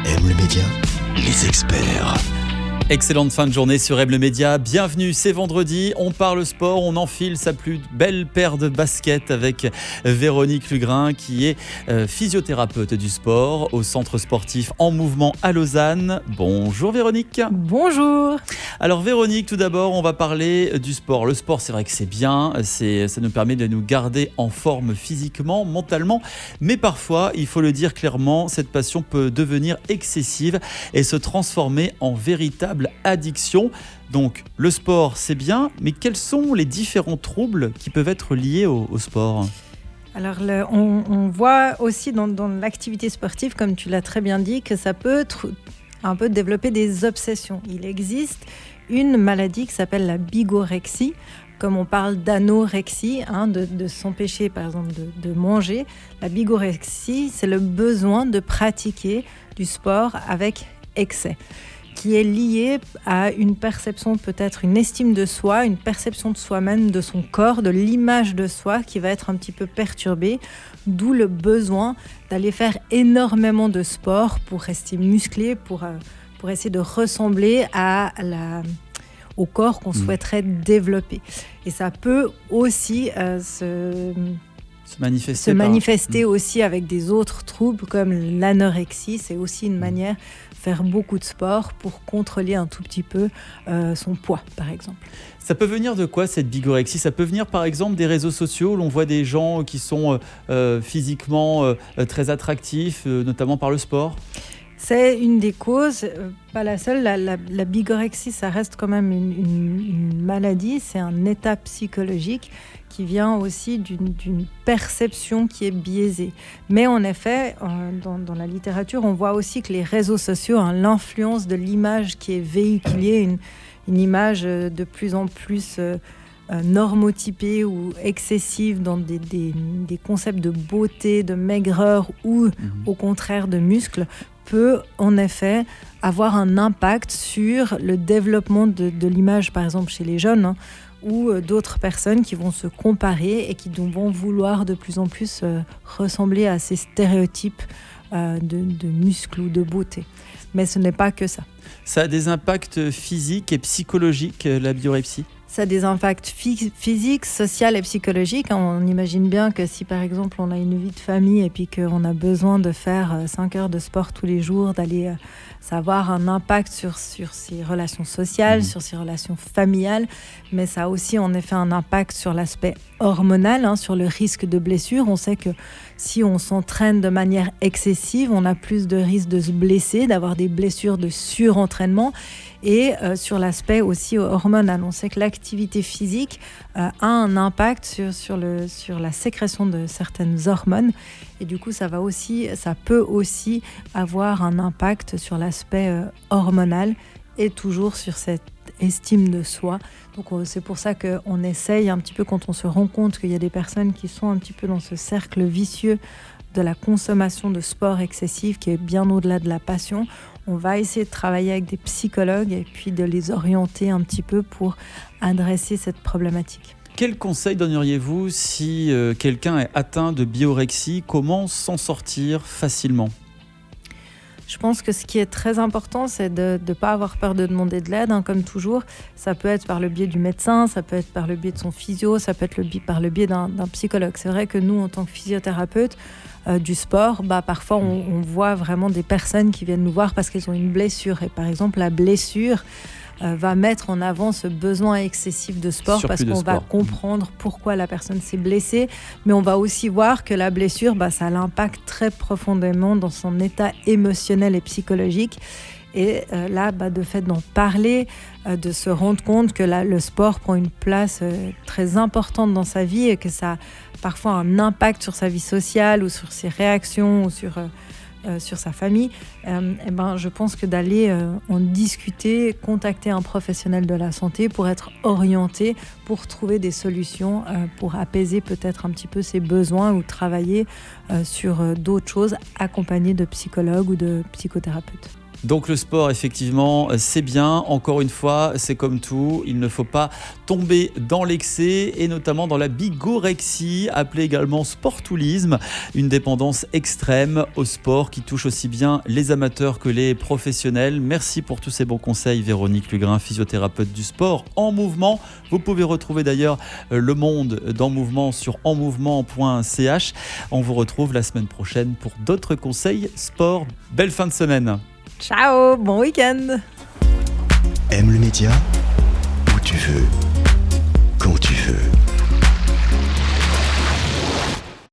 Aime le média, les experts. Excellente fin de journée sur Aible Média. Bienvenue, c'est vendredi, on parle sport, on enfile sa plus belle paire de baskets avec Véronique Lugrin qui est physiothérapeute du sport au centre sportif En Mouvement à Lausanne. Bonjour Véronique. Bonjour. Alors Véronique, tout d'abord, on va parler du sport. Le sport, c'est vrai que c'est bien, ça nous permet de nous garder en forme physiquement, mentalement, mais parfois, il faut le dire clairement, cette passion peut devenir excessive et se transformer en véritable addiction. Donc le sport c'est bien, mais quels sont les différents troubles qui peuvent être liés au sport ? Alors on voit aussi dans l'activité sportive, comme tu l'as très bien dit, que ça peut un peu développer des obsessions. Il existe une maladie qui s'appelle la bigorexie, comme on parle d'anorexie, de s'empêcher par exemple de manger. La bigorexie, c'est le besoin de pratiquer du sport avec excès, qui est lié à une perception, peut-être une estime de soi, une perception de soi-même, de son corps, de l'image de soi qui va être un petit peu perturbée, d'où le besoin d'aller faire énormément de sport pour rester musclé, pour essayer de ressembler au corps qu'on souhaiterait développer. Et ça peut aussi se manifester aussi avec des autres troubles comme l'anorexie. C'est aussi une manière de faire beaucoup de sport pour contrôler un tout petit peu son poids, par exemple. Ça peut venir de quoi cette bigorexie ? Ça peut venir par exemple des réseaux sociaux où l'on voit des gens qui sont physiquement très attractifs, notamment par le sport ? C'est une des causes, pas la seule. La bigorexie, ça reste quand même une maladie, c'est un état psychologique qui vient aussi d'une perception qui est biaisée. Mais en effet, dans la littérature, on voit aussi que les réseaux sociaux ont l'influence de l'image qui est véhiculée, une image de plus en plus normotypée ou excessive dans des concepts de beauté, de maigreur ou au contraire de muscles, peut en effet avoir un impact sur le développement de l'image, par exemple chez les jeunes, ou d'autres personnes qui vont se comparer et qui vont vouloir de plus en plus ressembler à ces stéréotypes de muscles ou de beauté. Mais ce n'est pas que ça. Ça a des impacts physiques et psychologiques, la bigorexie ? Ça a des impacts physiques, sociaux et psychologiques. On imagine bien que si par exemple on a une vie de famille et puis qu'on a besoin de faire 5 heures de sport tous les jours, ça va avoir un impact sur ses relations sociales, sur ses relations familiales, mais ça a aussi en effet un impact sur l'aspect hormonal, sur le risque de blessure. On sait que si on s'entraîne de manière excessive, on a plus de risques de se blesser, d'avoir des blessures de surentraînement. Et sur l'aspect aussi hormonal, on sait que l'activité physique a un impact sur la sécrétion de certaines hormones. Et du coup, ça peut aussi avoir un impact sur l'aspect hormonal et toujours sur cette estime de soi. Donc c'est pour ça qu'on essaye un petit peu, quand on se rend compte qu'il y a des personnes qui sont un petit peu dans ce cercle vicieux de la consommation de sport excessif qui est bien au-delà de la passion, on va essayer de travailler avec des psychologues et puis de les orienter un petit peu pour adresser cette problématique. Quel conseil donneriez-vous si quelqu'un est atteint de bigorexie ? Comment s'en sortir facilement ? Je pense que ce qui est très important, c'est de ne pas avoir peur de demander de l'aide, comme toujours. Ça peut être par le biais du médecin, ça peut être par le biais de son physio, ça peut être par le biais d'un psychologue. C'est vrai que nous, en tant que physiothérapeute du sport, parfois on voit vraiment des personnes qui viennent nous voir parce qu'elles ont une blessure. Et par exemple, la blessure va mettre en avant ce besoin excessif de sport parce qu'on va comprendre pourquoi la personne s'est blessée, mais on va aussi voir que la blessure, ça l'impacte très profondément dans son état émotionnel et psychologique. Et là, de fait d'en parler, de se rendre compte que le sport prend une place très importante dans sa vie et que ça a parfois un impact sur sa vie sociale ou sur ses réactions ou sur sa famille, je pense que d'aller en discuter, contacter un professionnel de la santé pour être orienté, pour trouver des solutions, pour apaiser peut-être un petit peu ses besoins ou travailler sur d'autres choses, accompagné de psychologues ou de psychothérapeutes. Donc le sport, effectivement, c'est bien. Encore une fois, c'est comme tout. Il ne faut pas tomber dans l'excès et notamment dans la bigorexie, appelée également sportoulisme, une dépendance extrême au sport qui touche aussi bien les amateurs que les professionnels. Merci pour tous ces bons conseils, Véronique Lugrin, physiothérapeute du sport en mouvement. Vous pouvez retrouver d'ailleurs Le Monde d'En Mouvement sur enmouvement.ch. On vous retrouve la semaine prochaine pour d'autres conseils sport. Belle fin de semaine. Ciao, bon week-end. Aime le média où tu veux, quand tu veux.